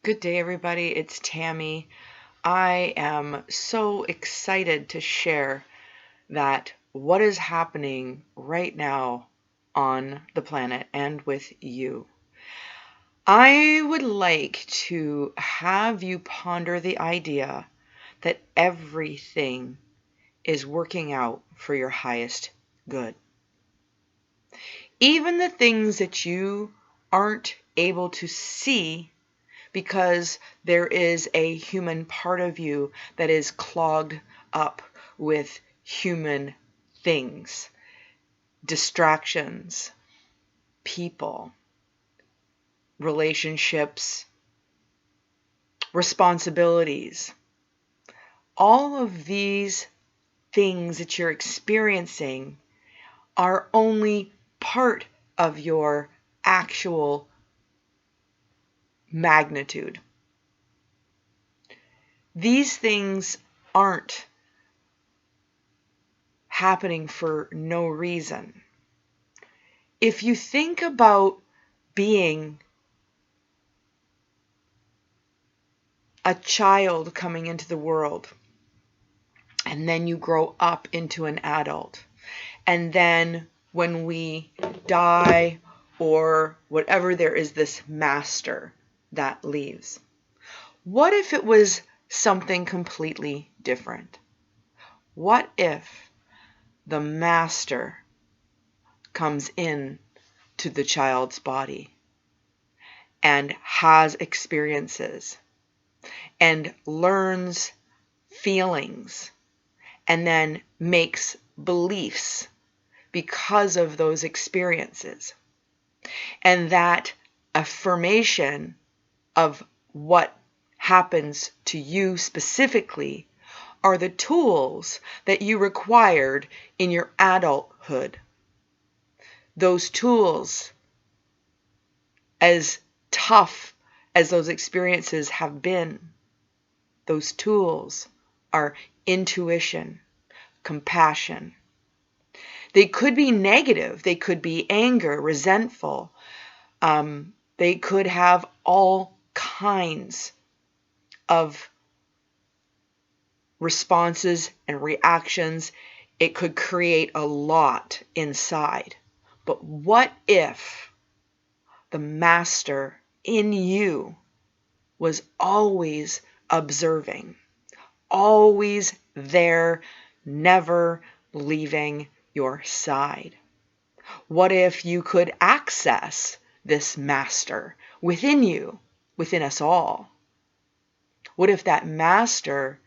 Good day, everybody. It's Tammy. I am so excited to share that what is happening right now on the planet and with you. I would like to have you ponder the idea that everything is working out for your highest good. Even the things that you aren't able to see because there is a human part of you that is clogged up with human things, distractions, people, relationships, responsibilities. All of these things that you're experiencing are only part of your actual magnitude. These things aren't happening for no reason. If you think about being a child coming into the world, and then you grow up into an adult, and then when we die or whatever, there is this master that leaves. What if it was something completely different? What if the master comes in to the child's body and has experiences and learns feelings and then makes beliefs because of those experiences? And that affirmation of what happens to you specifically are the tools that you required in your adulthood. Those tools, as tough as those experiences have been, those tools are intuition, compassion. They could be negative. They could be anger, resentful. They could have all kinds of responses and reactions. It could create a lot inside. But what if the master in you was always observing, always there, never leaving your side? What if you could access this master within you, within us all? What if that master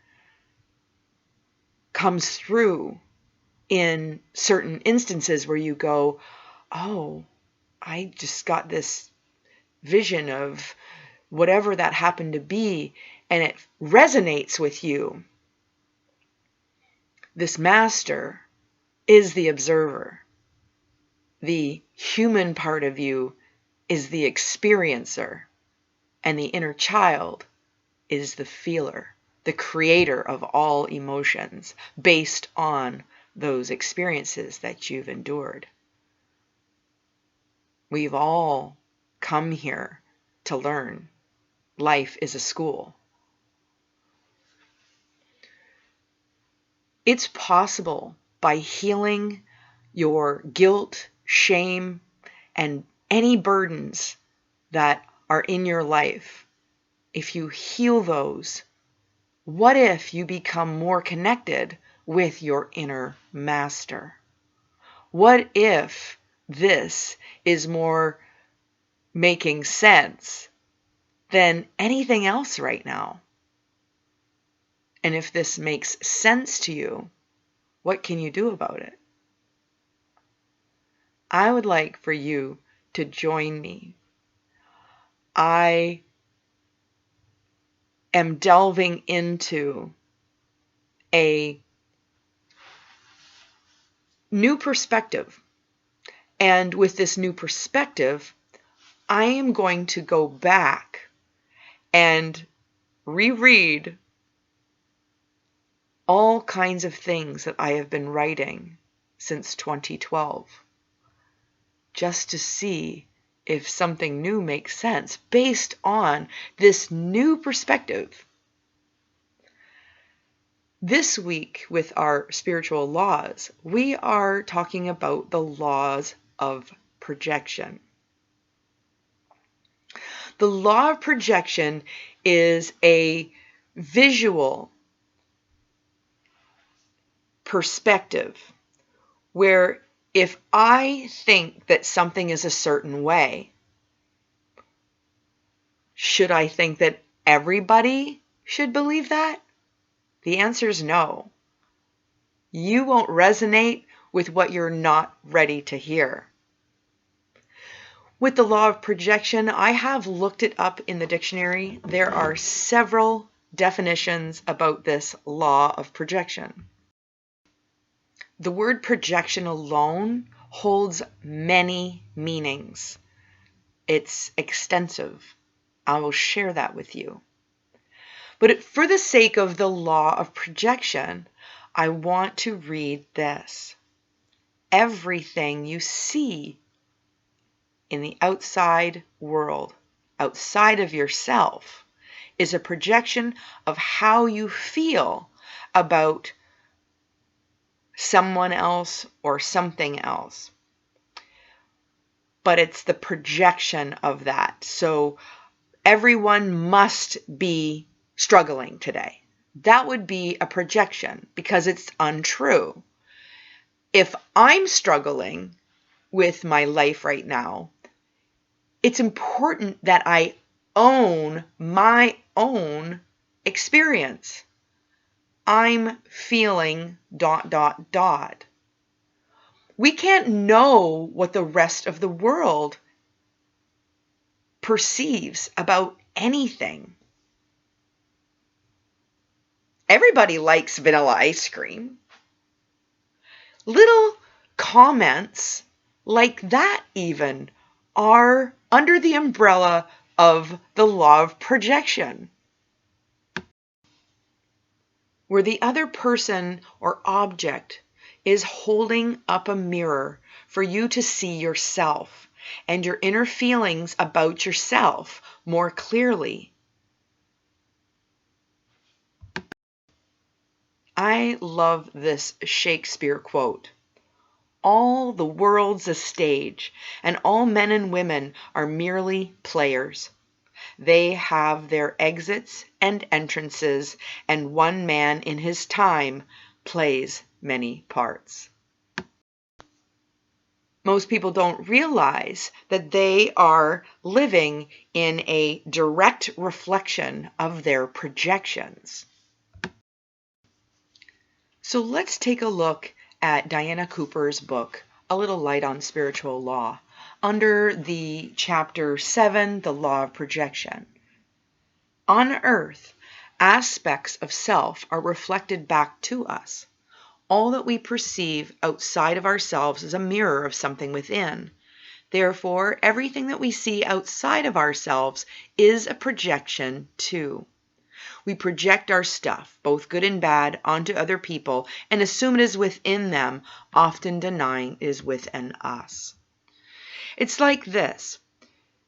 comes through in certain instances where you go, oh, I just got this vision of whatever that happened to be, and it resonates with you. This master is the observer. The human part of you is the experiencer, and the inner child is the feeler, the creator of all emotions based on those experiences that you've endured. We've all come here to learn. Life is a school. It's possible by healing your guilt, shame, and any burdens that are in your life. If you heal those, what if you become more connected with your inner master? What if this is more making sense than anything else right now? And if this makes sense to you, what can you do about it? I would like for you to join me. I am delving into a new perspective. And with this new perspective, I am going to go back and reread all kinds of things that I have been writing since 2012, just to see if something new makes sense based on this new perspective. This week with our spiritual laws, we are talking about the laws of projection. The law of projection is a visual perspective where if I think that something is a certain way, should I think that everybody should believe that? The answer is no. You won't resonate with what you're not ready to hear. With the law of projection, I have looked it up in the dictionary. There are several definitions about this law of projection. The word projection alone holds many meanings. It's extensive. I will share that with you. But for the sake of the law of projection, I want to read this. Everything you see in the outside world, outside of yourself, is a projection of how you feel about someone else or something else. But it's the projection of that. So everyone must be struggling today. That would be a projection because it's untrue. If I'm struggling with my life right now, it's important that I own my own experience. I'm feeling ... We can't know what the rest of the world perceives about anything. Everybody likes vanilla ice cream. Little comments like that even are under the umbrella of the law of projection, where the other person or object is holding up a mirror for you to see yourself and your inner feelings about yourself more clearly. I love this Shakespeare quote. All the world's a stage, and all men and women are merely players. They have their exits and entrances, and one man in his time plays many parts. Most people don't realize that they are living in a direct reflection of their projections. So let's take a look at Diana Cooper's book, A Little Light on Spiritual Law, under the chapter 7, The Law of Projection. On earth, aspects of self are reflected back to us. All that we perceive outside of ourselves is a mirror of something within. Therefore, everything that we see outside of ourselves is a projection too. We project our stuff, both good and bad, onto other people and assume it is within them, often denying it is within us. It's like this.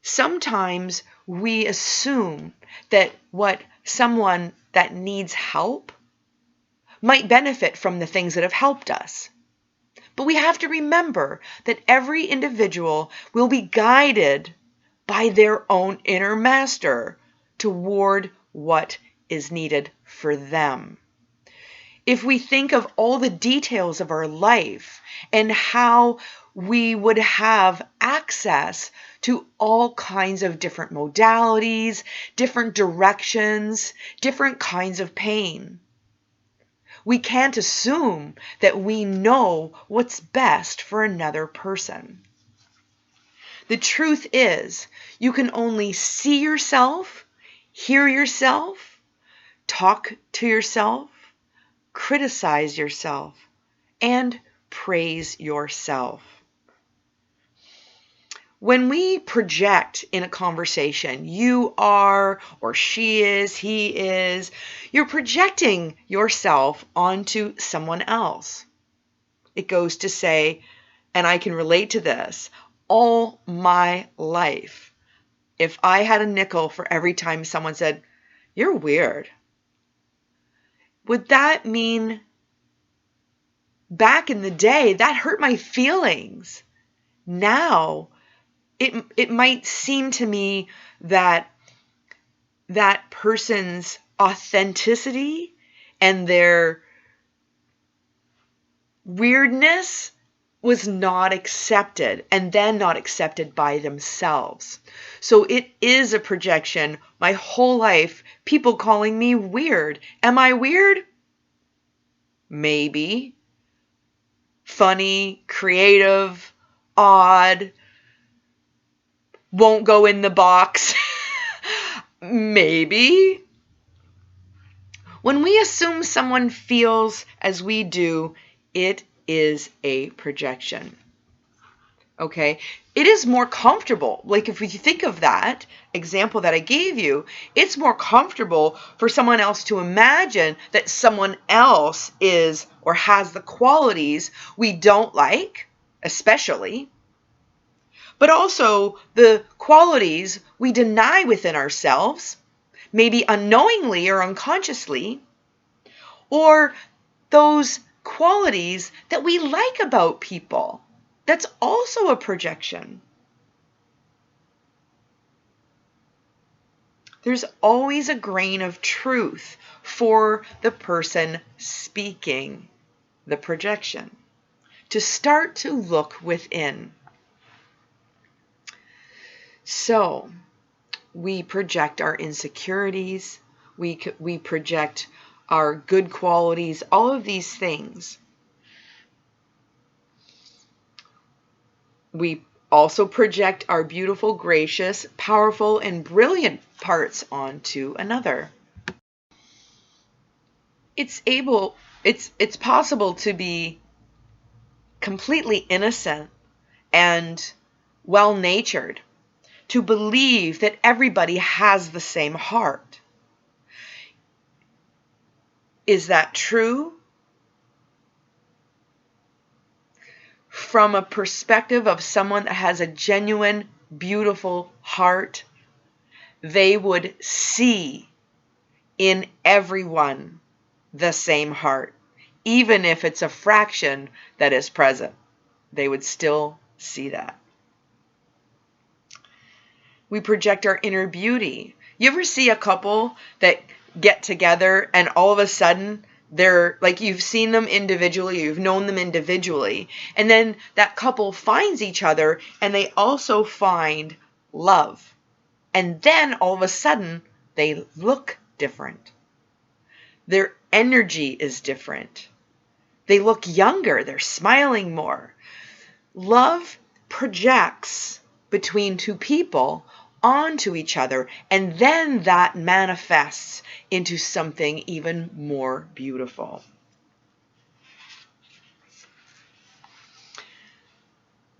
Sometimes we assume that what someone that needs help might benefit from the things that have helped us. But we have to remember that every individual will be guided by their own inner master toward what is needed for them. If we think of all the details of our life and how we would have access to all kinds of different modalities, different directions, different kinds of pain, we can't assume that we know what's best for another person. The truth is, you can only see yourself, hear yourself, talk to yourself, criticize yourself, and praise yourself. When we project in a conversation, you are, or she is, he is, you're projecting yourself onto someone else. It goes to say, and I can relate to this, all my life, if I had a nickel for every time someone said, "You're weird," would that mean back in the day that hurt my feelings? Now, it might seem to me that that person's authenticity and their weirdness was not accepted, and then not accepted by themselves. So it is a projection. My whole life, people calling me weird. Am I weird? Maybe. Funny, creative, odd, won't go in the box. Maybe. When we assume someone feels as we do, it is a projection. Okay? It is more comfortable. Like if you think of that example that I gave you, it's more comfortable for someone else to imagine that someone else is or has the qualities we don't like, especially, but also the qualities we deny within ourselves, maybe unknowingly or unconsciously, or those qualities that we like about people. That's also a projection. There's always a grain of truth for the person speaking the projection. To start to look within. So, we project our insecurities, we project our good qualities, all of these things. We also project our beautiful, gracious, powerful, and brilliant parts onto another. It's possible to be completely innocent and well-natured, to believe that everybody has the same heart. Is that true? From a perspective of someone that has a genuine, beautiful heart, they would see in everyone the same heart. Even if it's a fraction that is present, they would still see that. We project our inner beauty. You ever see a couple that get together and all of a sudden they're like, you've seen them individually, you've known them individually, and then that couple finds each other and they also find love. And then all of a sudden they look different. Their energy is different. They look younger, they're smiling more. Love projects between two people onto each other, and then that manifests into something even more beautiful.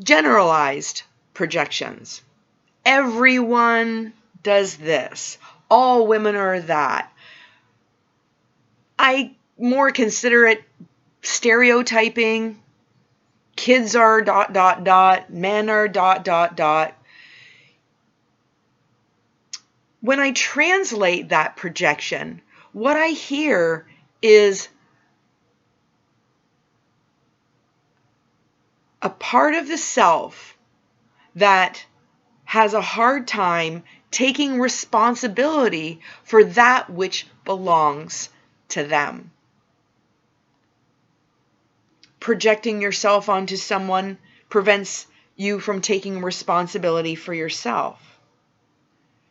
Generalized projections. Everyone does this. All women are that. I more consider it stereotyping. Kids are ... men are ... When I translate that projection, what I hear is a part of the self that has a hard time taking responsibility for that which belongs to them. Projecting yourself onto someone prevents you from taking responsibility for yourself.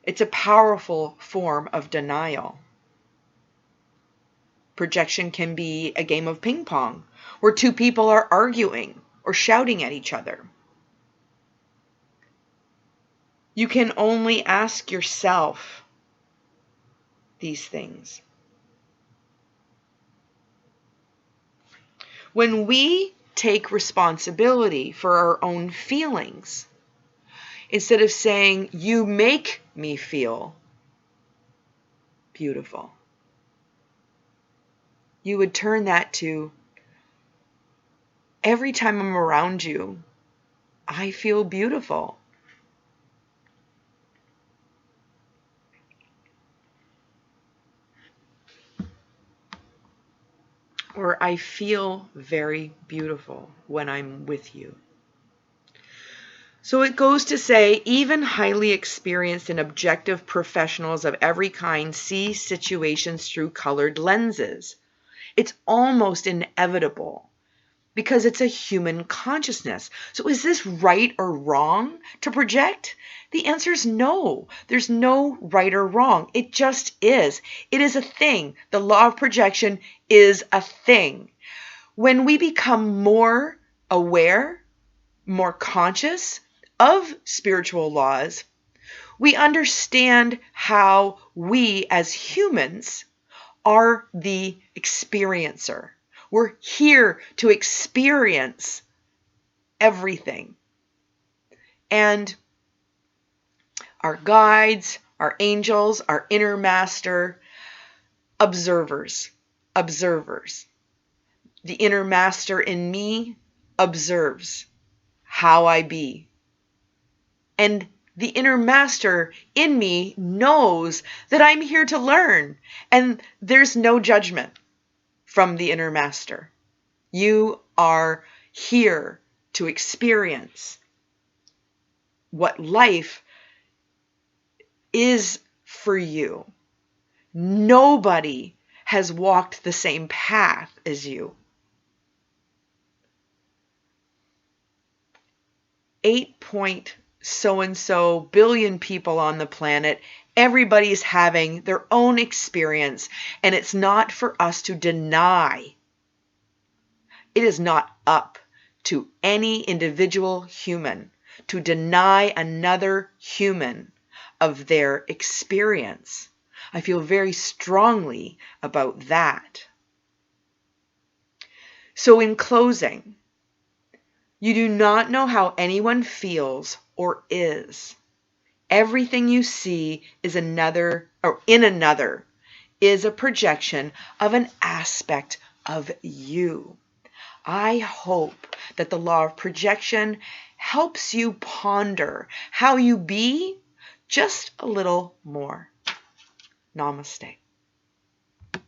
It's a powerful form of denial. Projection can be a game of ping pong, where two people are arguing or shouting at each other. You can only ask yourself these things. When we take responsibility for our own feelings, instead of saying, "You make me feel beautiful," you would turn that to, "Every time I'm around you, I feel beautiful. Or I feel very beautiful when I'm with you. So it goes to say, even highly experienced and objective professionals of every kind see situations through colored lenses. It's almost inevitable because it's a human consciousness. So is this right or wrong to project? The answer is no. There's no right or wrong. It just is. It is a thing. The law of projection is a thing. When we become more aware, more conscious of spiritual laws, we understand how we as humans are the experiencer. We're here to experience everything. And our guides, our angels, our inner master, observers. The inner master in me observes how I be. And the inner master in me knows that I'm here to learn, and there's no judgment from the inner master. You are here to experience what life is for you. Nobody has walked the same path as you. 8 point so-and-so billion people on the planet. Everybody's having their own experience, and it's not for us to deny. It is not up to any individual human to deny another human of their experience. I feel very strongly about that. So in closing, you do not know how anyone feels or is. Everything you see is another, or in another, is a projection of an aspect of you. I hope that the law of projection helps you ponder how you be just a little more. Namaste.